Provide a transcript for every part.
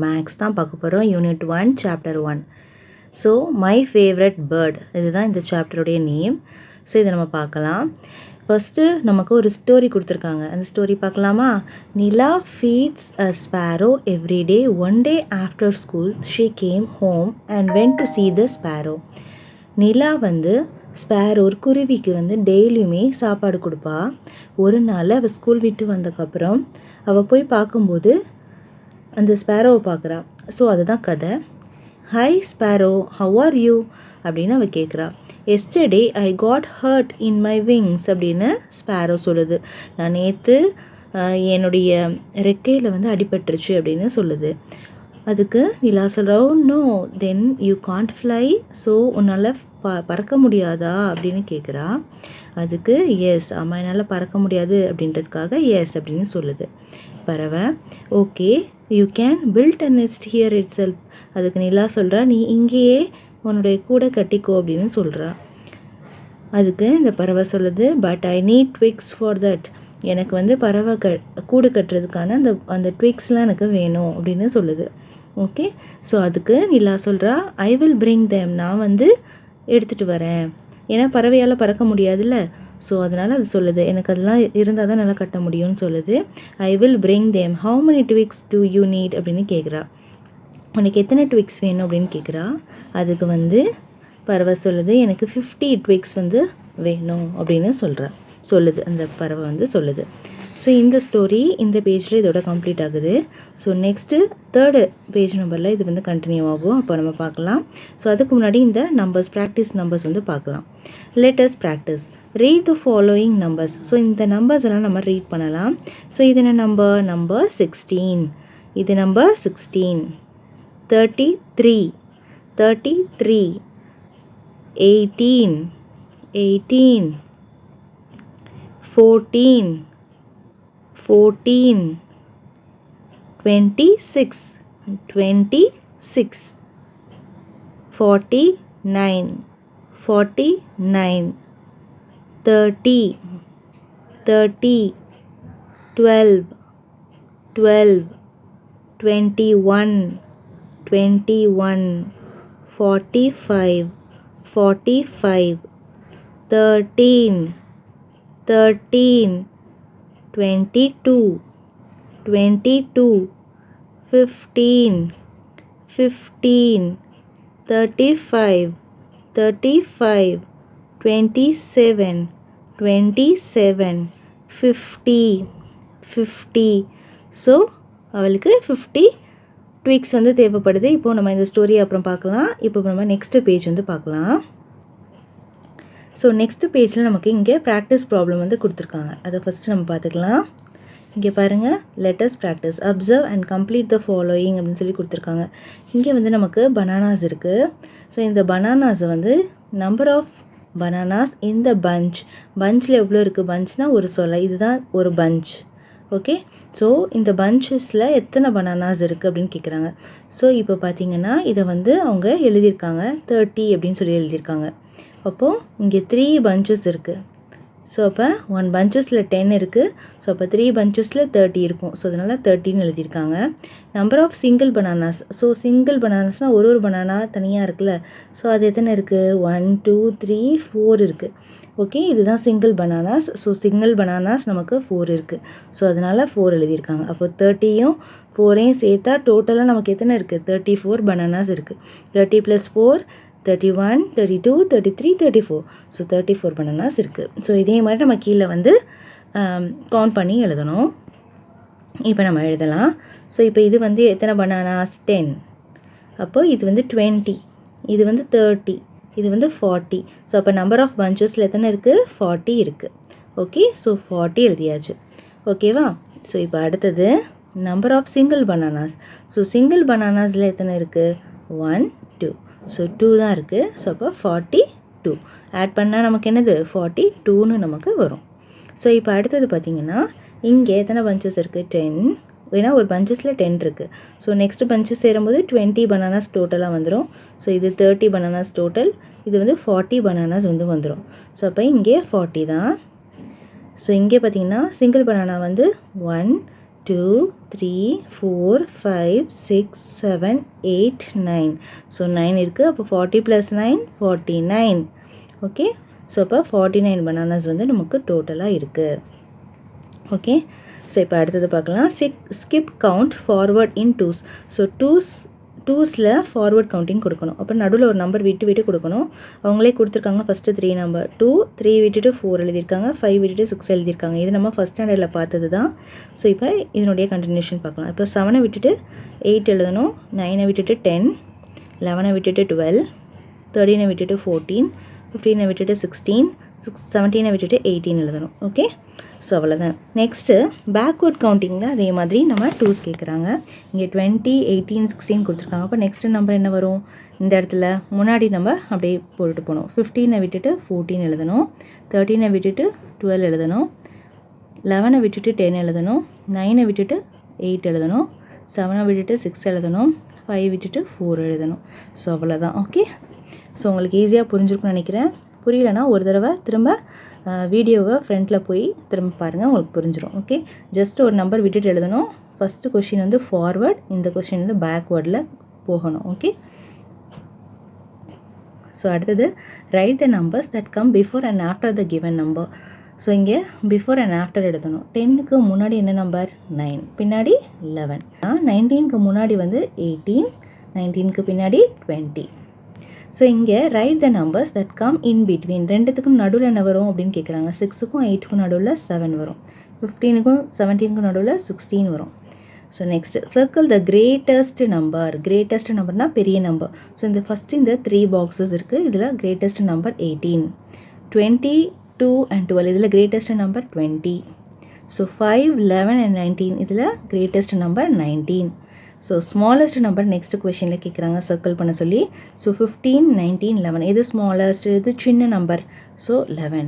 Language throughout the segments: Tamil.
மேக்ஸ் தான் பார்க்க போகிறோம். Unit 1 chapter 1. So my favourite bird இதுதான் இந்த சாப்டருடைய நேம். ஸோ இதை நம்ம பார்க்கலாம். ஃபஸ்ட்டு நமக்கு ஒரு ஸ்டோரி கொடுத்துருக்காங்க. அந்த ஸ்டோரி பார்க்கலாமா? Nila feeds a sparrow every day. One day after school she came home and went to see the sparrow. நிலா வந்து ஸ்பேரோ ஒரு குருவிக்கு வந்து டெய்லியுமே சாப்பாடு கொடுப்பா. ஒரு நாள் அவள் ஸ்கூல் விட்டு வந்ததுக்கப்புறம் அவள் போய் பார்க்கும்போது அந்த ஸ்பேரோவை பார்க்குறா. ஸோ அதுதான் கதை. Hi sparrow, how are you அப்படின்னு அவள் கேட்குறா. Yesterday I got hurt in my wings அப்படின்னு ஸ்பேரோ சொல்லுது. நான் நேற்று என்னுடைய ரெக்கையில் வந்து அடிபட்டுருச்சு அப்படின்னு சொல்லுது. அதுக்கு நிலா சொல்கிறா, no then you can't fly, so உன்னால் பறக்க முடியாதா அப்படின்னு கேட்குறா. அதுக்கு எஸ், ஆமாம் என்னால் பறக்க முடியாது அப்படின்றதுக்காக எஸ் அப்படின்னு சொல்லுது பறவை. Okay, you can build a nest here itself. அதுக்கு நிலா சொல்கிறா, நீ இங்கேயே உன்னுடைய கூடை கட்டிக்கோ அப்படின்னு சொல்கிறா. அதுக்கு இந்த பறவை சொல்லுது, but I need twigs for that. எனக்கு வந்து பறவை கூடு கட்டுறதுக்கான அந்த ட்விக்ஸ்லாம் எனக்கு வேணும் அப்படின்னு சொல்லுது. ஓகே, ஸோ அதுக்கு நிலா சொல்கிறா, ஐ வில் பிரிங் தேம். நான் வந்து எடுத்துகிட்டு வரேன். ஏன்னா பறவையால் பறக்க முடியாதுல்ல. ஸோ அதனால் அது சொல்லுது, எனக்கு அதெல்லாம் இருந்தால் தான் நல்லா கட்ட முடியும்னு சொல்லுது. I will bring them. How many twigs do you need அப்படின்னு கேட்குறா. உனக்கு எத்தனை ட்விக்ஸ் வேணும் அப்படின்னு கேட்குறா. அதுக்கு வந்து பறவை சொல்லுது, எனக்கு 50 ட்விக்ஸ் வந்து வேணும் அப்படின்னு சொல்லுது அந்த பறவை வந்து சொல்லுது. ஸோ இந்த ஸ்டோரி இந்த பேஜில் இதோட கம்ப்ளீட் ஆகுது. ஸோ நெக்ஸ்ட்டு 3rd பேஜ் நம்பரில் இது வந்து கண்டினியூ ஆகும். அப்போ நம்ம பார்க்கலாம். ஸோ அதுக்கு முன்னாடி இந்த நம்பர்ஸ், ப்ராக்டிஸ் நம்பர்ஸ் வந்து பார்க்கலாம். Let's practice. Read the following numbers. So இந்த நம்பர்ஸ் எல்லாம் நம்ம ரீட் பண்ணலாம். ஸோ இது என்ன நம்பர் 16. இது நம்பர் 16. 33, 18, 14, 26, 49, 30, 12, 21, 45, 13, 22, 15, 35, 27, 50. ஸோ அவளுக்கு 50 ட்விக்ஸ் வந்து தேவைப்படுது. இப்போது நம்ம இந்த ஸ்டோரியை அப்புறம் பார்க்கலாம். இப்போ நம்ம நெக்ஸ்ட்டு பேஜ் வந்து பார்க்கலாம். ஸோ நெக்ஸ்ட்டு பேஜில் நமக்கு இங்கே ப்ராக்டிஸ் ப்ராப்ளம் வந்து கொடுத்துருக்காங்க. அதை ஃபஸ்ட்டு நம்ம பார்த்துக்கலாம். இங்கே பாருங்கள், let's practice. Observe and complete the following அப்படின்னு சொல்லி கொடுத்துருக்காங்க. இங்கே வந்து நமக்கு பனானாஸ் இருக்குது. ஸோ இந்த பனானாஸை வந்து நம்பர் ஆஃப் பனானாஸ் இந்த பஞ்சில் எவ்வளோ இருக்குது? பஞ்ச்னால் ஒரு சொலை, இதுதான் ஒரு பஞ்ச். ஓகே, ஸோ இந்த பஞ்சஸில் எத்தனை பனானாஸ் இருக்குது அப்படின்னு கேட்குறாங்க. ஸோ இப்போ பார்த்தீங்கன்னா இதை வந்து அவங்க எழுதியிருக்காங்க 30 அப்படின்னு சொல்லி எழுதியிருக்காங்க. அப்போது இங்கே 3 பஞ்சஸ் இருக்குது. ஸோ அப்போ 1 பஞ்சஸில் 10 இருக்குது. ஸோ அப்போ 3 பஞ்சஸில் 30 இருக்கும். ஸோ அதனால் 30ன்னு எழுதியிருக்காங்க. Number of single bananas. So single பனானாஸ்னால் ஒரு பனானா தனியாக இருக்குல்ல. ஸோ அது எத்தனை இருக்குது? 1, 2, 3, 4 இருக்குது. ஓகே, இதுதான் single bananas. So single bananas நமக்கு 4 இருக்குது. ஸோ அதனால் 4 எழுதியிருக்காங்க. அப்போ 30யும் 4ஐயும் சேர்த்தா டோட்டலாக நமக்கு எத்தனை இருக்குது? 34 பனானாஸ் இருக்குது. 30 + 4 31, 32, 33, 34. ஸோ 34 பனானாஸ் இருக்குது. ஸோ இதே மாதிரி நம்ம கீழே வந்து கவுண்ட் பண்ணி எழுதணும். இப்போ நம்ம எழுதலாம். ஸோ இப்போ இது வந்து எத்தனை பனானாஸ்? 10. அப்போது இது வந்து 20, இது வந்து 30, இது வந்து 40. ஸோ அப்போ நம்பர் ஆஃப் பஞ்சஸில் எத்தனை இருக்குது? 40 இருக்குது. ஓகே, ஸோ 40 எழுதியாச்சு. ஓகேவா? ஸோ இப்போ அடுத்தது number of single bananas. So single பனானாஸில் எத்தனை இருக்குது? 1, 2. ஸோ 2 தான் இருக்குது. ஸோ அப்போ 42 ஆட் பண்ணால் நமக்கு என்னது? 42ன்னு நமக்கு வரும். ஸோ இப்போ அடுத்தது பார்த்திங்கன்னா இங்கே எத்தனை பஞ்சஸ் இருக்குது? 10. ஏன்னா ஒரு பஞ்சஸில் 10 இருக்குது. ஸோ நெக்ஸ்ட்டு பஞ்சஸ் சேரும்போது 20 பனானாஸ் டோட்டலாக வந்துடும். ஸோ இது 30 பனானாஸ் டோட்டல், இது வந்து 40 பனானாஸ் வந்து வந்துடும். ஸோ அப்போ இங்கே 40 தான். ஸோ இங்கே பார்த்திங்கன்னா சிங்கிள் பனானா வந்து 1, 2 3 4 5 6 7 8 9. ஸோ 9 இருக்குது. அப்போ 40 + 9 49. ஓகே, ஸோ அப்போ 49 பனானாஸ் வந்து நமக்கு டோட்டலாக இருக்குது. ஓகே, ஸோ இப்போ அடுத்தது பார்க்கலாம். Skip count forward in twos. So டூஸில் ஃபார்வர்ட் கவுண்டிங் கொடுக்கணும். அப்போ நடுவில் ஒரு நம்பர் விட்டு விட்டு கொடுக்கணும். அவங்களே கொடுத்துருக்காங்க. ஃபஸ்ட்டு 3 நம்பர் 2, 3 விட்டுட்டு 4 எழுதியிருக்காங்க, 5 விட்டுட்டு 6 எழுதியிருக்காங்க. இது நம்ம ஃபஸ்ட் ஸ்டாண்டர்டில் பார்த்தது தான். ஸோ இப்போ இதனுடைய கண்டினியூஷன் பார்க்கலாம். இப்போ 7 விட்டுட்டு 8 எழுதணும், 9 விட்டுட்டு 10, 11 விட்டுட்டு 12, 13 விட்டுட்டு 14, 15 விட்டுட்டு 16, 17 விட்டுட்டு 18 எழுதணும். ஓகே, ஸோ அவ்வளோதான். நெக்ஸ்ட்டு பேக்வேர்ட் கவுண்டிங்கில் அதே மாதிரி நம்ம டூஸ் கேட்குறாங்க. இங்கே 20, 18, 16 கொடுத்துருக்காங்க. அப்போ நெக்ஸ்ட்டு நம்பர் என்ன வரும்? இந்த இடத்துல முன்னாடி நம்ம அப்படியே போட்டுட்டு போகணும். 15 விட்டுட்டு 14 எழுதணும், 13 விட்டுட்டு 12 எழுதணும், 11 விட்டுட்டு 10 எழுதணும், 9 விட்டுட்டு 8 எழுதணும், 7 விட்டுட்டு 6 எழுதணும், 5 விட்டுட்டு 4 எழுதணும். ஸோ அவ்வளோதான். ஓகே, ஸோ உங்களுக்கு ஈஸியாக புரிஞ்சிருக்குன்னு நினைக்கிறேன். புரியலைன்னா ஒரு தடவை திரும்ப வீடியோவை ஃப்ரண்ட்டில் போய் திரும்ப பாருங்கள், உங்களுக்கு புரிஞ்சிடும். ஓகே, ஜஸ்ட் ஒரு நம்பர் விட்டுட்டு எழுதணும். ஃபஸ்ட்டு கொஷின் வந்து ஃபார்வர்ட், இந்த கொஷின் வந்து பேக்வேர்டில் போகணும். ஓகே, ஸோ அடுத்தது right the numbers that come before and after the given number. So இங்கே பிஃபோர் அண்ட் ஆஃப்டர் எழுதணும். 10க்கு முன்னாடி என்ன நம்பர்? 9, பின்னாடி 11. 19க்கு முன்னாடி வந்து 18, 19க்கு பின்னாடி 20. ஸோ இங்கே right the numbers that come in between. ரெண்டுத்துக்கும் நடுவில் என்ன வரும் அப்படின்னு கேட்குறாங்க. 6க்கும் 8க்கும் நடுவில் 7 வரும், 15க்கும் 17க்கும் நடுவில் 16 வரும். So next circle the greatest number. Greatest நம்பர்னால் பெரிய நம்பர். ஸோ இந்த ஃபஸ்ட்டு இந்த 3 பாக்ஸஸ் இருக்குது. இதில் கிரேட்டஸ்ட் நம்பர் 18, 22 and 12. இதில் கிரேட்டஸ்ட் நம்பர் 20. So 5, 11 and 19. இதில் greatest number 19. So smallest number next கொஷனில் கேட்குறாங்க சர்க்கிள் பண்ண சொல்லி. ஸோ 15, 19, 11. எது ஸ்மாலஸ்ட்? இது சின்ன number. So 11,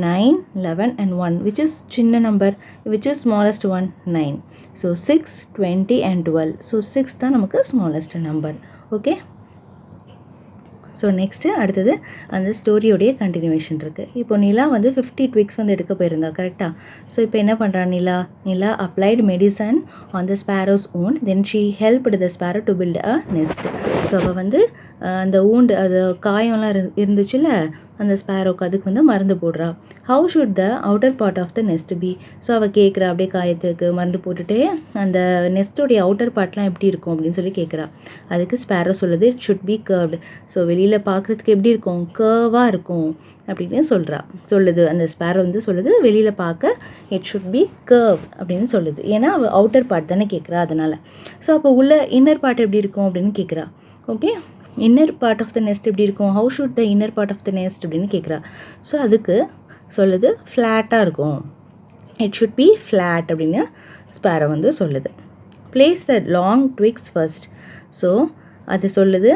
9, 11 and 1. Which is சின்ன number? Which is smallest one? 9. So 6, 20 and 12. So 6 தான் நமக்கு smallest number. Okay, so next அடுத்தது அந்த ஸ்டோரியோடைய கண்டினியூவேஷன் இருக்குது. இப்போ நிலா வந்து 50 ட்விக்ஸ் வந்து எடுக்க போயிருந்தா, கரெக்டாக? ஸோ இப்போ என்ன பண்ணுறா Nila applied medicine on the sparrow's wound, then she helped the sparrow to build a nest. So அவள் வந்து அந்த ஊண்டு, அது காயம்லாம் இருந்துச்சுல்ல அந்த ஸ்பேரோக்கு, அதுக்கு வந்து மருந்து போடுறா. How should the outer part of the nest be. So அவள் கேட்குறா, அப்படியே காயத்துக்கு மருந்து போட்டுட்டு அந்த நெஸ்ட்டோடைய அவுட்டர் பார்ட்லாம் எப்படி இருக்கும் அப்படின்னு சொல்லி கேட்குறா. அதுக்கு ஸ்பேரோ சொல்லுது, it should B curved. So வெளியில் பார்க்குறதுக்கு எப்படி இருக்கும்? கர்வாக இருக்கும் அப்படின்னு சொல்லுது. அந்த ஸ்பேரோ வந்து சொல்லுது, வெளியில் பார்க்க இட் ஷுட் பி கர்வ் அப்படின்னு சொல்லுது. ஏன்னா அவள் அவுட்டர் பார்ட் தானே கேட்குறா, அதனால். ஸோ அப்போ உள்ள இன்னர் பார்ட் எப்படி இருக்கும் அப்படின்னு கேட்குறா. Okay, inner part of the nest எப்படி இருக்கும்? How should the inner part of the nest அப்படின்னு கேட்குறா. ஸோ அதுக்கு சொல்லுது, ஃப்ளாட்டாக இருக்கும். இட் ஷுட் பி ஃப்ளாட் அப்படின்னு ஸ்பேரோ வந்து சொல்லுது. Place the long twigs first. So அது சொல்லுது,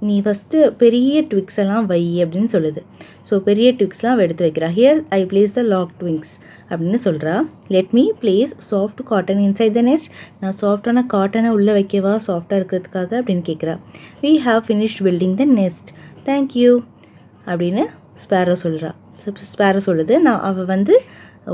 நீ ஃபஸ்ட்டு பெரிய ட்விக்ஸ் எல்லாம் வை அப்படின்னு சொல்லுது. ஸோ பெரிய ட்விக்ஸ்லாம் எடுத்து வைக்கிறா. Here I place the long twigs அப்படின்னு சொல்கிறா. Let me place soft cotton inside the nest. நான் சாஃப்டான காட்டனை உள்ளே வைக்கவா, சாஃப்டாக இருக்கிறதுக்காக அப்படின்னு கேட்குறா. We have finished building the nest, thank you அப்படின்னு ஸ்பேரோ சொல்கிறா. ஸ்பேரோ சொல்லுது, அவள் வந்து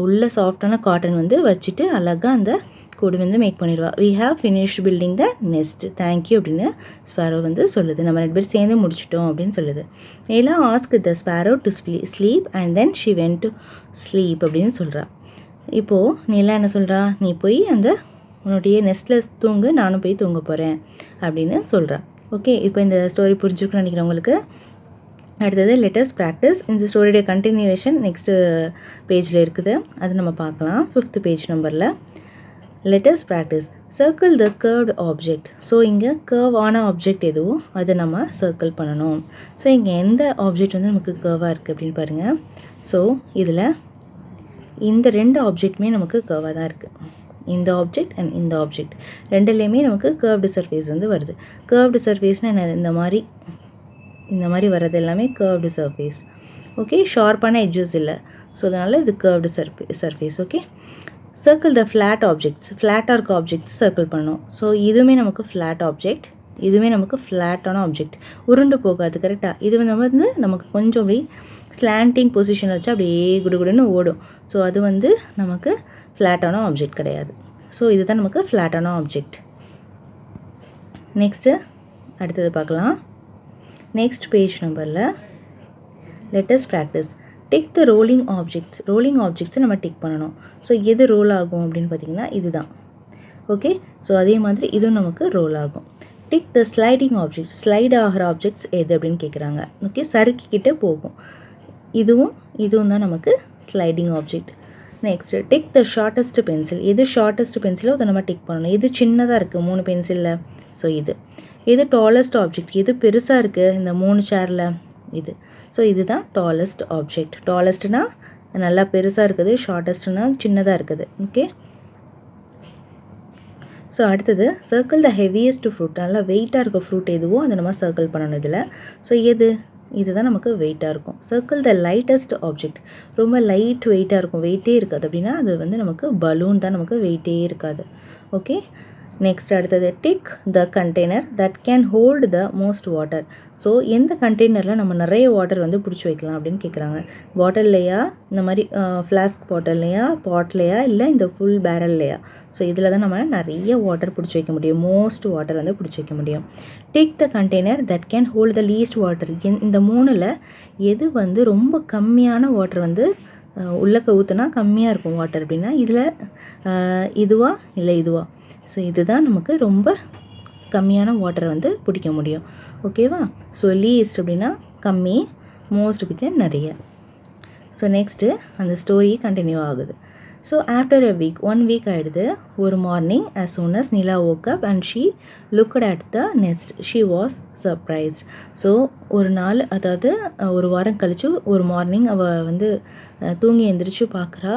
உள்ள சாஃப்டான காட்டன் வந்து வச்சுட்டு அழகாக அந்த கூடு வந்து மேக் பண்ணிடுவா. We have finished building the nest, thank you அப்படின்னு ஸ்பேரோ வந்து சொல்லுது. நம்ம 2 பேர் சேர்ந்து முடிச்சிட்டோம் அப்படின்னு சொல்லுது. Nila ask the sparrow to sleep and then she went to sleep அப்படின்னு சொல்கிறா. இப்போது நிலா என்ன சொல்கிறா, நீ போய் அந்த உன்னுடைய நெஸ்ட்டில் தூங்கு, நானும் போய் தூங்க போகிறேன் அப்படின்னு சொல்கிறா. ஓகே, இப்போ இந்த ஸ்டோரி புரிஞ்சுக்கணும்னு நினைக்கிறேன் உங்களுக்கு. அடுத்தது லெட்டர்ஸ் ப்ராக்டிஸ். இந்த ஸ்டோரியுடைய கண்டினியூவேஷன் நெக்ஸ்ட்டு பேஜில் இருக்குது, அது நம்ம பார்க்கலாம். 5th பேஜ் நம்பரில் லெட்டர்ஸ் ப்ராக்டிஸ். சர்க்கிள் த கர்வ்டு ஆப்ஜெக்ட். ஸோ இங்கே கர்வான ஆப்ஜெக்ட் எதுவோ அதை நம்ம சர்க்கிள் பண்ணணும். ஸோ இங்கே எந்த ஆப்ஜெக்ட் வந்து நமக்கு கர்வாக இருக்குது அப்படின்னு பாருங்கள். ஸோ இதில் இந்த 2 ஆப்ஜெக்ட்டுமே நமக்கு கர்வாக தான் இருக்குது. இந்த ஆப்ஜெக்ட் அண்ட் இந்த ஆப்ஜெக்ட் ரெண்டுலேயுமே நமக்கு கர்வ்டு சர்ஃபேஸ் வந்து வருது. கர்வ்டு சர்ஃபேஸ்னால் என்ன? இந்த மாதிரி வர்றது எல்லாமே கர்வ்டு சர்ஃபேஸ். ஓகே, ஷார்ப்பான எட்ஜஸ் இல்லை. ஸோ அதனால் இது கர்வ்டு சர்ஃபேஸ். ஓகே, சர்க்கிள் த ஃப்ளாட் ஆப்ஜெக்ட்ஸ். ஃப்ளாட்டாக இருக்க ஆப்ஜெக்ட்ஸ் சர்க்கிள் பண்ணணும். ஸோ இதுவுமே நமக்கு ஃப்ளாட் ஆப்ஜெக்ட், இதுவுமே நமக்கு ஃப்ளாட்டான ஆப்ஜெக்ட், உருண்டு போகாது, கரெக்டாக? இது வந்து நமக்கு கொஞ்சம் அப்படி ஸ்லாண்டிங் பொசிஷன் வச்சு அப்படியே குடுகுடுன்னு ஓடும். ஸோ அது வந்து நமக்கு ஃப்ளாட்டான ஆப்ஜெக்ட் கிடையாது. ஸோ இதுதான் நமக்கு ஃப்ளாட்டான ஆப்ஜெக்ட். நெக்ஸ்ட்டு அடுத்தது பார்க்கலாம். நெக்ஸ்ட் பேஜ் நம்பரில் let's practise. Tick the rolling objects. Rolling ஆப்ஜெக்ட்ஸை நம்ம டிக் பண்ணணும். ஸோ எது ரோல் ஆகும் அப்படின்னு பார்த்தீங்கன்னா இதுதான். ஓகே, ஸோ அதே மாதிரி இதுவும் நமக்கு ரோல் ஆகும். Tick the sliding object. Slide ஆகிற ஆப்ஜெக்ட்ஸ் எது அப்படின்னு கேட்குறாங்க. ஓகே, சறுக்கிக்கிட்டே போகும். இதுவும் தான் நமக்கு sliding object. Next tick the shortest pencil. எது ஷார்ட்டஸ்ட் பென்சிலோ அதை நம்ம டிக் பண்ணணும். எது சின்னதாக இருக்குது 3 பென்சிலில், ஸோ எது டாலஸ்ட் ஆப்ஜெக்ட், எது பெருசாக இருக்குது இந்த 3 சேரில், இது. ஸோ இதுதான் டாலஸ்ட் ஆப்ஜெக்ட். டாலஸ்ட்னா நல்லா பெருசாக இருக்குது, ஷார்ட்டஸ்ட்னா சின்னதாக இருக்குது. ஓகே, ஸோ அடுத்தது சர்க்கிள் த ஹெவியஸ்ட் ஃப்ரூட். நல்லா வெயிட்டாக இருக்க ஃப்ரூட் எதுவோ அதை நம்ம சர்க்கிள் பண்ணணும் இதில். ஸோ இதுதான் நமக்கு வெயிட்டாக இருக்கும். சர்க்கிள் த லைட்டஸ்ட் ஆப்ஜெக்ட். ரொம்ப லைட் வெயிட்டாக இருக்கும், வெயிட்டே இருக்காது அப்படின்னா அது வந்து நமக்கு பலூன் தான், நமக்கு வெயிட்டே இருக்காது. ஓகே, நெக்ஸ்ட் அடுத்தது tick the container that can hold the most water. So எந்த கண்டெய்னரில் நம்ம நிறைய வாட்டர் வந்து பிடிச்சி வைக்கலாம் அப்படின்னு கேட்குறாங்க. பாட்டில்லையா, இந்த மாதிரி ஃப்ளாஸ்க் பாட்டில்லையா, பாட்லையா, இல்லை இந்த ஃபுல் பேரல்லையா. ஸோ இதில் தான் நம்ம நிறைய வாட்டர் பிடிச்சி வைக்க முடியும், மோஸ்ட் வாட்டர் வந்து பிடிச்சி வைக்க முடியும். Take the container that can hold the least water. இந்த 3ல் எது வந்து ரொம்ப கம்மியான வாட்டர் வந்து உள்ளக்க ஊற்றுனா கம்மியாக இருக்கும் வாட்டர் அப்படின்னா இதில் இதுவா இல்லை இதுவா. ஸோ இதுதான் நமக்கு ரொம்ப கம்மியான வாட்டரை வந்து பிடிக்க முடியும். ஓகேவா. ஸோ லீஸ்ட் அப்படின்னா கம்மி, மோஸ்ட் அப்படின்னா நிறைய. ஸோ நெக்ஸ்ட்டு அந்த ஸ்டோரி கண்டினியூ ஆகுது. So after a week, 1 week ஆகிடுது. ஒரு morning as soon as Nila woke up and she looked at the nest, she was surprised. So ஒரு நாள், அதாவது ஒரு வாரம் கழிச்சு ஒரு மார்னிங் அவள் வந்து தூங்கி எழுந்திரிச்சு பார்க்குறா,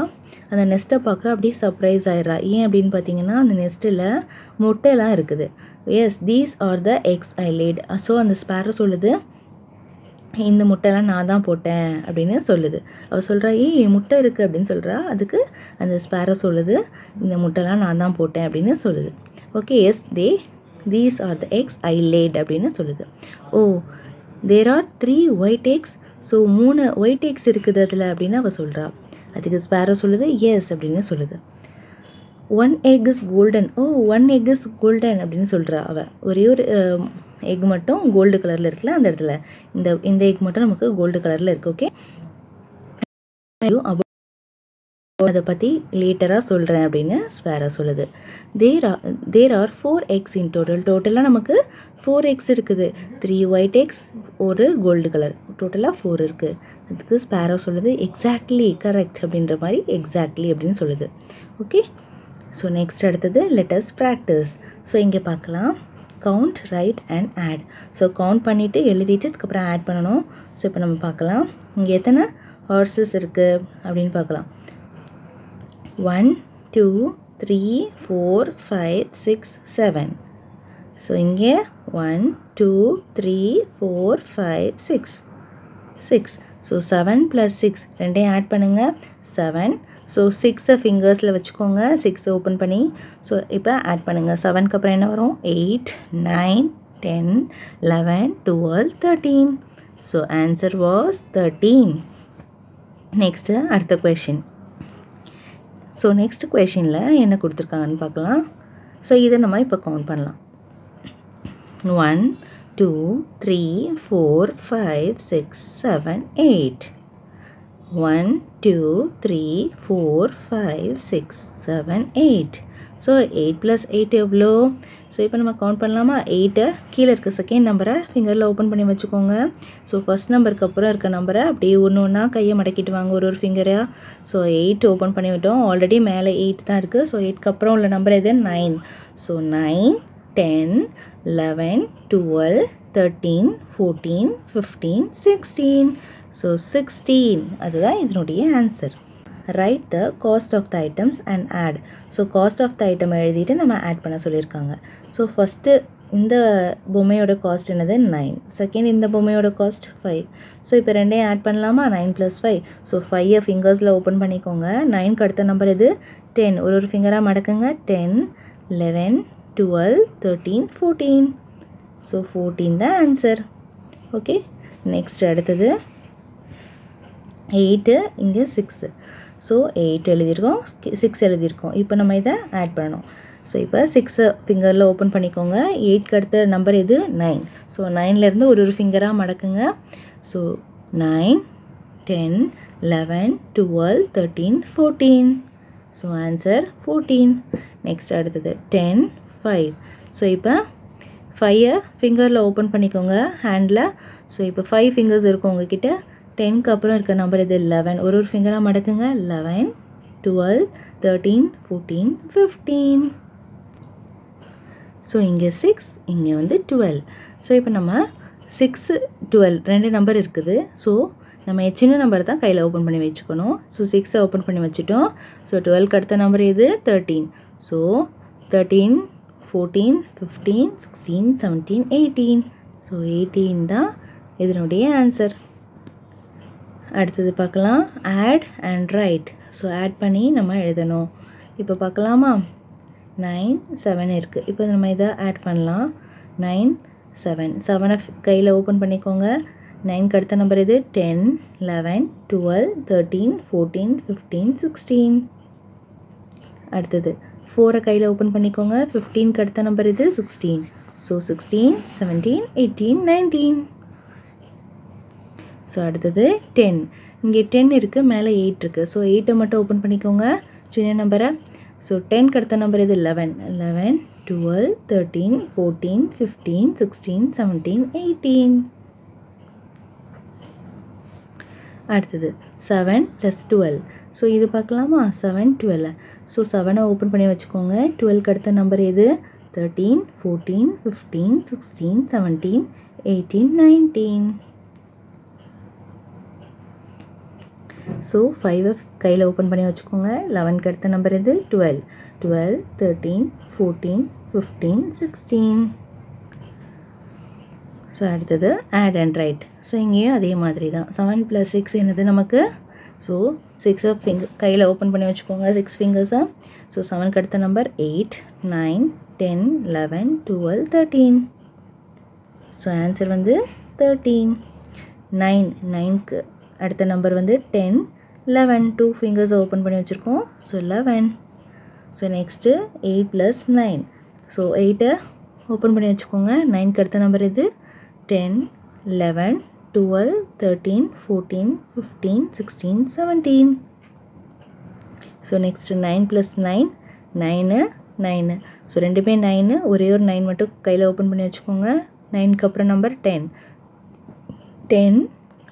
அந்த நெஸ்ட்டை பார்க்குறா, அப்படியே சர்ப்ரைஸ் ஆகிடுறா. ஏன் அப்படின்னு பார்த்தீங்கன்னா அந்த நெஸ்ட்டில் முட்டையெல்லாம் இருக்குது. Yes, these are the eggs I laid. So அந்த ஸ்பேரோ சொல்லுது, இந்த முட்டைலாம் நான் தான் போட்டேன் அப்படின்னு சொல்லுது. அவள் சொல்கிறா, முட்டை இருக்குது அப்படின்னு சொல்கிறா. அதுக்கு அந்த ஸ்பேரோ சொல்லுது, இந்த முட்டைலாம் நான் தான் போட்டேன் அப்படின்னு சொல்லுது. Okay, yes, these are the eggs I laid அப்படின்னு சொல்லுது. Oh, there are 3 white eggs. So 3 white eggs இருக்குது அதில் அப்படின்னு அவள் சொல்கிறா. அதுக்கு ஸ்பேரோ சொல்லுது, எஸ் அப்படின்னு சொல்லுது. 1 egg is golden. O, 1 egg is golden அப்படின்னு சொல்கிறா அவள். ஒரே ஒரு எக் மட்டும் கோல்டு கலரில் இருக்குல்ல அந்த இடத்துல, இந்த எக் மட்டும் நமக்கு கோல்டு கலரில் இருக்குது. ஓகே, அதை பற்றி லேட்டராக சொல்கிறேன் அப்படின்னு ஸ்பேரோ சொல்லுது. There are 4 eggs in total. டோட்டலாக நமக்கு 4 eggs இருக்குது. 3 ஒயிட் எக்ஸ், ஒரு கோல்டு கலர், டோட்டலாக 4 இருக்குது. அதுக்கு ஸ்பேரோ சொல்லுது, எக்ஸாக்ட்லி கரெக்ட் அப்படின்ற மாதிரி, எக்ஸாக்ட்லி அப்படின்னு சொல்லுது. ஓகே, ஸோ நெக்ஸ்ட் அடுத்தது லெட்டஸ் ப்ராக்டிஸ். ஸோ இங்கே பார்க்கலாம், count, right and add. So count பண்ணிவிட்டு எழுதிட்டு அதுக்கப்புறம் ஆட் பண்ணணும். ஸோ இப்போ நம்ம பார்க்கலாம் இங்கே எத்தனை ஹார்சஸ் இருக்குது அப்படின்னு பார்க்கலாம். 1 2 3 4 5 6 7. ஸோ இங்கே 1 2 3 4 5 6. ஸோ 7 + 6 ரெண்டையும் ஆட் பண்ணுங்கள், 7. ஸோ 6 ஃபிங்கர்ஸில் வச்சுக்கோங்க, 6 ஓப்பன் பண்ணி. ஸோ இப்போ ஆட் பண்ணுங்கள். 7க்கு அப்புறம் என்ன வரும்? 8 9 10 11 12 13. So answer was 13. நெக்ஸ்ட்டு அடுத்த கொஷின். ஸோ நெக்ஸ்ட் கொஷினில் என்ன கொடுத்துருக்காங்கன்னு பார்க்கலாம். ஸோ இதை நம்ம இப்போ கவுண்ட் பண்ணலாம். 1 2 3 4 5 6 7 8. 1 2 3 4 5 6 7 8. ஸோ 8 + 8 எவ்வளோ? ஸோ இப்போ நம்ம கவுண்ட் பண்ணலாமா? 8 கீழே இருக்க செகண்ட் நம்பரை ஃபிங்கரில் ஓப்பன் பண்ணி வச்சுக்கோங்க. ஸோ ஃபஸ்ட் நம்பருக்கு அப்புறம் இருக்க நம்பரை அப்படியே ஒன்று ஒன்றா கையை மடக்கிட்டு வாங்க, ஒரு ஃபிங்கராக. ஸோ 8 ஓப்பன் பண்ணி விட்டோம். ஆல்ரெடி மேலே 8 தான் இருக்குது. ஸோ 8க்கு அப்புறம் உள்ள நம்பர் எது? 9. ஸோ 9 10 11 12 13 14 15 16. ஸோ 16 அதுதான் இதனுடைய answer. Write the cost of the items and add. So cost of the item எழுதிட்டு நம்ம ஆட் பண்ண சொல்லியிருக்காங்க. ஸோ ஃபஸ்ட்டு இந்த பொம்மையோட காஸ்ட் என்னது? 9. செகண்ட் இந்த பொம்மையோட காஸ்ட் 5. ஸோ இப்போ ரெண்டையும் ஆட் பண்ணலாமா? 9 + 5. ஸோ 5 ஃபிங்கர்ஸில் ஓப்பன் பண்ணிக்கோங்க. 9க்கு அடுத்த நம்பர் எது? 10. ஒரு ஃபிங்கராக மடக்குங்க. 10 11 12 13 14. ஸோ 14 தான் ஆன்சர். ஓகே, நெக்ஸ்ட் அடுத்தது 8, இங்கே 6. ஸோ 8 எழுதியிருக்கோம், 6 எழுதியிருக்கோம். இப்போ நம்ம இதை ஆட் பண்ணணும். ஸோ இப்போ 6 ஃபிங்கரில் ஓப்பன் பண்ணிக்கோங்க. 8க்கு அடுத்த நம்பர் எது? 9. ஸோ 9லேருந்து ஒரு ஃபிங்கராக மடக்குங்க. ஸோ 9, 10, 11, 12, 13, 14. So answer 14. நெக்ஸ்ட் அடுத்தது 10, 5. ஸோ இப்போ 5 ஃபிங்கரில் ஓப்பன் பண்ணிக்கோங்க ஹேண்டில். ஸோ இப்போ 5 ஃபிங்கர்ஸ் இருக்கும் உங்ககிட்ட. 10க்கு அப்புறம் இருக்க நம்பர் இது 11. ஒரு ஃபிங்கராக மடக்குங்க. 11, 12, 13, 14, 15. ஸோ இங்கே 6, இங்கே வந்து 12. ஸோ இப்போ நம்ம 6, 12 2 நம்பர் இருக்குது. ஸோ நம்ம சின்ன நம்பர் தான் கையில் ஓப்பன் பண்ணி வச்சுக்கணும். ஸோ 6 ஓப்பன் பண்ணி வச்சுட்டோம். ஸோ 12க்கு அடுத்த நம்பர் இது 13. ஸோ 13, 14, 15, 16, 17, 18. ஸோ 18 தான் இதனுடைய ஆன்சர். அடுத்தது பார்க்கலாம். Add and write. So add பண்ணி நம்ம எழுதணும். இப்போ பார்க்கலாமா? 9, 7 இருக்குது. இப்போ நம்ம இதை ஆட் பண்ணலாம். 9, 7. 7 கையில் ஓப்பன் பண்ணிக்கோங்க. 9க்கு அடுத்த நம்பர் இது 10, 11, 12, 13, 14, 15, 16. அடுத்தது 4 கையில் ஓப்பன் பண்ணிக்கோங்க. 15க்கு அடுத்த நம்பர் இது 16. ஸோ 16, 17, 18, 19. ஸோ அடுத்தது 10. இங்கே 10 இருக்குது, மேலே 8 இருக்குது. ஸோ 8 மட்டும் ஓப்பன் பண்ணிக்கோங்க, சின்ன நம்பரை. ஸோ 10க்கு அடுத்த நம்பர் இது 11, 11, 12, 13, 14, 15, 16, 17, 18. அடுத்தது 7 + 12. ஸோ இது பார்க்கலாமா? 7, 12. ஸோ 7 ஓப்பன் பண்ணி வச்சுக்கோங்க. 12க்கு அடுத்த நம்பர் எது? 13, 14, 15, 16, 17, 18, 19. ஸோ 5 கையில் ஓப்பன் பண்ணி வச்சுக்கோங்க. 11க்கு அடுத்த நம்பர் இது 12, 12, 13, 14, 15, 16. ஸோ அடுத்தது ஆட் அண்ட் ரைட். ஸோ இங்கேயும் அதே மாதிரி தான். 7 + 6 என்னது நமக்கு? ஸோ 6 கையில் ஓப்பன் பண்ணி வச்சுக்கோங்க, 6 ஃபிங்கர்ஸாக. ஸோ 7க்கு அடுத்த நம்பர் 8, 9, 10, 11, 12, 13. ஸோ ஆன்சர் வந்து 13. 9க்கு அடுத்த நம்பர் வந்து 10, 11. 2 ஃபிங்கர்ஸ் ஓப்பன் பண்ணி வச்சுருக்கோம். So 11. So next 8 + 9. So 8 open பண்ணி வச்சுக்கோங்க. 9க்கு அடுத்த நம்பர் இது 10, 11, 12, 13, 14, 15, 16, 17. So next 9 + 9, 9, 9. ஸோ ரெண்டுமே 9. ஒரே ஒரு 9 மட்டும் கையில் ஓப்பன் பண்ணி வச்சுக்கோங்க. 9க்கு அப்புறம் number 10, 10,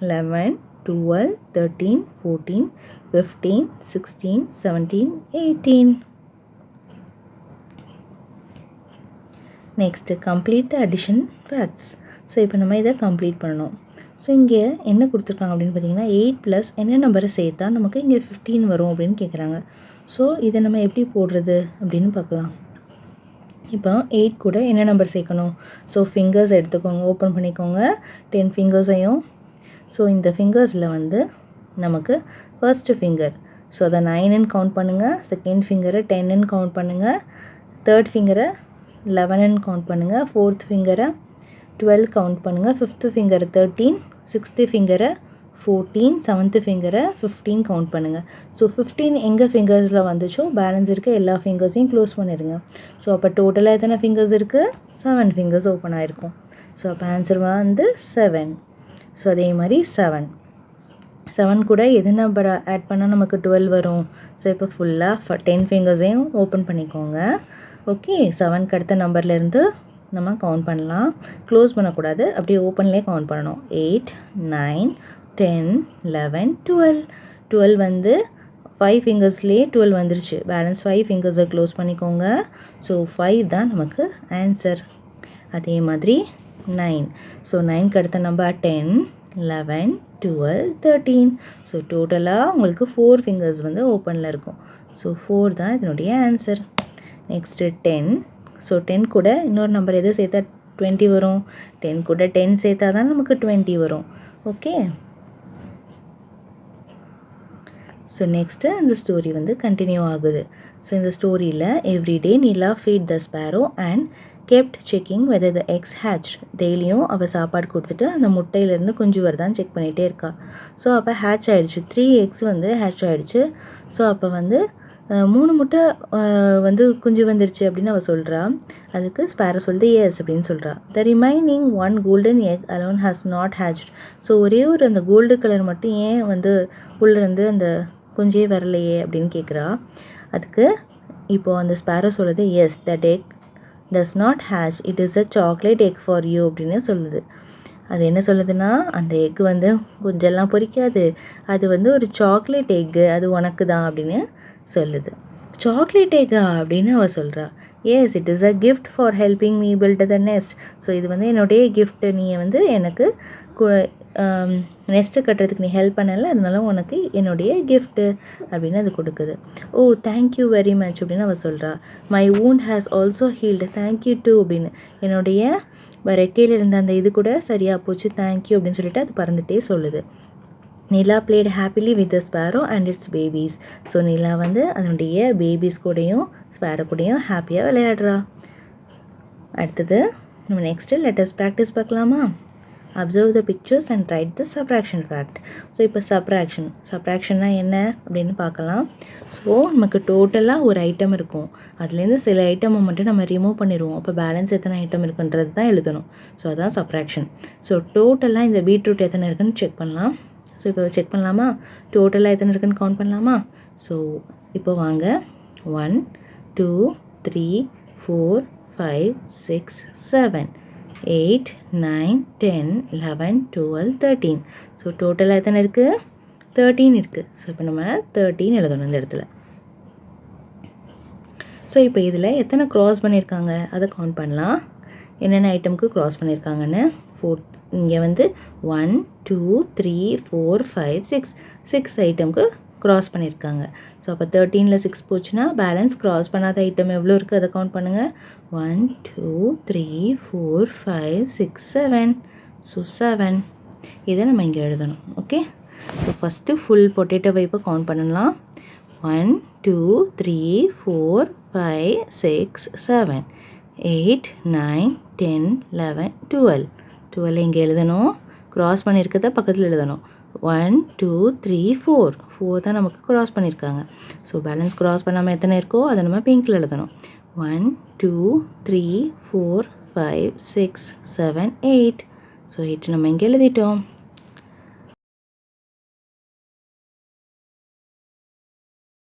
11, 12, 13, 14, 15, 16, 17, 18. Next complete the addition facts. So இப்போ நம்ம இதை கம்ப்ளீட் பண்ணணும். ஸோ இங்கே என்ன கொடுத்துருக்காங்க அப்படின்னு பார்த்தீங்கன்னா 8 + என்ன நம்பரை சேர்த்தா நமக்கு இங்கே 15 வரும் அப்படின்னு கேட்குறாங்க. ஸோ இதை நம்ம எப்படி போடுறது அப்படின்னு பார்க்கலாம். இப்போ 8 கூட என்ன நம்பர் சேர்க்கணும்? ஸோ ஃபிங்கர்ஸ் எடுத்துக்கோங்க, ஓப்பன் பண்ணிக்கோங்க 10 ஃபிங்கர்ஸையும். ஸோ இந்த ஃபிங்கர்ஸில் வந்து நமக்கு ஃபர்ஸ்ட் ஃபிங்கர், ஸோ அதை 9ன்னு கவுண்ட் பண்ணுங்கள். செகண்ட் ஃபிங்கரை 10ன்னு கவுண்ட் பண்ணுங்கள். தேர்ட் ஃபிங்கரை 11ன்னு கவுண்ட் பண்ணுங்கள். ஃபோர்த் ஃபிங்கரை 12 கவுண்ட் பண்ணுங்கள். ஃபிஃப்த்து ஃபிங்கரை 13, சிக்ஸ்த்து ஃபிங்கரை 14, செவன்த்து ஃபிங்கரை 15 கவுண்ட் பண்ணுங்கள். ஸோ 15 எங்கள் ஃபிங்கர்ஸில் வந்துச்சோ பேலன்ஸ் இருக்க எல்லா ஃபிங்கர்ஸையும் க்ளோஸ் பண்ணிடுங்க. ஸோ அப்போ டோட்டலாக எத்தனை ஃபிங்கர்ஸ் இருக்குது? 7 ஃபிங்கர்ஸ் ஓப்பன் ஆகிருக்கும். ஸோ அப்போ ஆன்சர் வந்து 7. ஸோ அதே மாதிரி 7 கூட எது நம்பர் ஆட் பண்ணால் நமக்கு 12 வரும்? ஸோ இப்போ ஃபுல்லாக 10 ஃபிங்கர்ஸையும் ஓப்பன் பண்ணிக்கோங்க. ஓகே, 7க்கு அடுத்த நம்பர்லேருந்து நம்ம கவுண்ட் பண்ணலாம். க்ளோஸ் பண்ணக்கூடாது, அப்படியே ஓப்பன்லேயே கவுண்ட் பண்ணணும். 8, 9, 10, 11, 12. 12 வந்து 5 ஃபிங்கர்ஸ்லேயே 12 வந்துருச்சு. பேலன்ஸ் 5 ஃபிங்கர்ஸை க்ளோஸ் பண்ணிக்கோங்க. ஸோ 5 தான் நமக்கு ஆன்சர். அதே மாதிரி 9. ஸோ 9க்கு அடுத்த நம்பர் 10, 11, 12, 13. ஸோ டோட்டலாக உங்களுக்கு 4 ஃபிங்கர்ஸ் வந்து ஓப்பனில் இருக்கும். ஸோ 4 தான் இதனுடைய ஆன்சர். நெக்ஸ்ட்டு 10. ஸோ 10 கூட இன்னொரு நம்பர் எது சேர்த்தா 20 வரும்? 10 கூட 10 சேர்த்தா தான் நமக்கு 20 வரும். ஓகே, ஸோ நெக்ஸ்ட்டு இந்த ஸ்டோரி வந்து கண்டினியூ ஆகுது. ஸோ இந்த ஸ்டோரியில் every day Nila feed the sparrow and kept checking whether the eggs hatch. டெய்லியும் அவள் சாப்பாடு கொடுத்துட்டு அந்த முட்டையிலேருந்து குஞ்சு வருதான்னு செக் பண்ணிகிட்டே இருக்கா. ஸோ அப்போ ஹேட்ச் ஆகிடுச்சு. 3 எக்ஸ் வந்து ஹேட்ச் ஆகிடுச்சு. ஸோ அப்போ வந்து 3 முட்டை வந்து குஞ்சு வந்துருச்சு அப்படின்னு அவள் சொல்கிறா. அதுக்கு ஸ்பேரோ சொல்லுது எஸ் அப்படின்னு சொல்கிறா. The remaining 1 golden egg alone has not hatched. So ஒரே ஒரு அந்த கோல்டு கலர் மட்டும் ஏன் வந்து உள்ளேருந்து அந்த குஞ்சே வரலையே அப்படின்னு கேட்குறா. அதுக்கு இப்போது அந்த ஸ்பேரோ சொல்லுது S that egg does not hatch, it is a chocolate egg for you அப்படின்னு சொல்லுது. அது என்ன சொல்லுதுன்னா, அந்த எக் வந்து கொஞ்சம்லாம் பொரிக்காது, அது வந்து ஒரு சாக்லேட் எக்கு, அது உனக்கு தான் அப்படின்னு சொல்லுது. சாக்லேட் எக்கா அப்படின்னு அவள் சொல்கிறா. Yes it is a gift for helping me build the nest. So இது வந்து என்னுடைய கிஃப்ட்டு, நீ வந்து எனக்கு நெஸ்ட்டு கட்டுறதுக்கு நீ ஹெல்ப் பண்ணலை, அதனால உனக்கு என்னுடைய கிஃப்ட்டு அப்படின்னு அது கொடுக்குது. ஓ தேங்க்யூ வெரி மச் அப்படின்னு அவள் சொல்கிறா. My wound has also healed, thank you too அப்படின்னு. என்னுடைய ரெக்கையில் இருந்த அந்த இது கூட சரியாக போச்சு, தேங்க்யூ அப்படின்னு சொல்லிட்டு அது பறந்துகிட்டே சொல்லுது. Nila played happily with the sparrow and its babies. So Nila வந்து அதனுடைய பேபிஸ் கூடயும் ஸ்பேரோ கூடயும் ஹாப்பியாக விளையாடுறா. அடுத்தது நம்ம நெக்ஸ்ட்டு லெட்டஸ் ப்ராக்டிஸ் பார்க்கலாமா? Observe the pictures and right the subtraction fact. So இப்போ சப்ராக்ஷன்னா என்ன அப்படின்னு பார்க்கலாம். ஸோ நமக்கு டோட்டலாக ஒரு ஐட்டம் இருக்கும், அதுலேருந்து சில ஐட்டமை மட்டும் நம்ம ரிமூவ் பண்ணிடுவோம். அப்போ பேலன்ஸ் எத்தனை ஐட்டம் இருக்குன்றது தான் எழுதணும். ஸோ அதுதான் சப்ராக்ஷன். ஸோ டோட்டலாக இந்த பீட்ரூட் எத்தனை இருக்குன்னு செக் பண்ணலாம். ஸோ இப்போ செக் பண்ணலாமா? டோட்டலாக எத்தனை இருக்குன்னு கவுண்ட் பண்ணலாமா? ஸோ இப்போ வாங்க, 1 2 3 4 5 6 7 8 9 10 11 12 13. ஸோ டோட்டலாக எத்தனை இருக்குது? 13 இருக்குது. ஸோ இப்போ நம்ம 13 எழுதணும் இந்த இடத்துல. ஸோ இப்போ இதில் எத்தனை க்ராஸ் பண்ணியிருக்காங்க அதை கவுண்ட் பண்ணலாம். என்னென்ன ஐட்டமுக்கு க்ராஸ் பண்ணியிருக்காங்கன்னு. 4 இங்கே வந்து 1 2 3 4 5 6 ஐட்டமுக்கு க்ராஸ் பண்ணியிருக்காங்க. ஸோ அப்போ 13ல் 6 போச்சுன்னா பேலன்ஸ் க்ராஸ் பண்ணாத ஐட்டம் எவ்வளோ இருக்குது அதை கவுண்ட் பண்ணுங்கள். 1 2 3 4 5 6 7. ஸோ 7 இதை நம்ம இங்கே எழுதணும். ஓகே, ஸோ ஃபஸ்ட்டு ஃபுல் பொட்டேட்டோவை இப்போ கவுண்ட் பண்ணலாம். 1 2 3 4 5 6 7 8 9 10 11 12. 12 இங்கே எழுதணும். க்ராஸ் பண்ணியிருக்கத பக்கத்தில் எழுதணும். 1 2 3 4 தான் நமக்கு க்ராஸ் பண்ணியிருக்காங்க. ஸோ பேலன்ஸ் க்ராஸ் பண்ணாமல் எத்தனை இருக்கோ அதை நம்ம பிங்க்கில் எழுதணும். 1 2 3 4 5 6 7 8. ஸோ 8 நம்ம இங்கே எழுதிட்டோம்.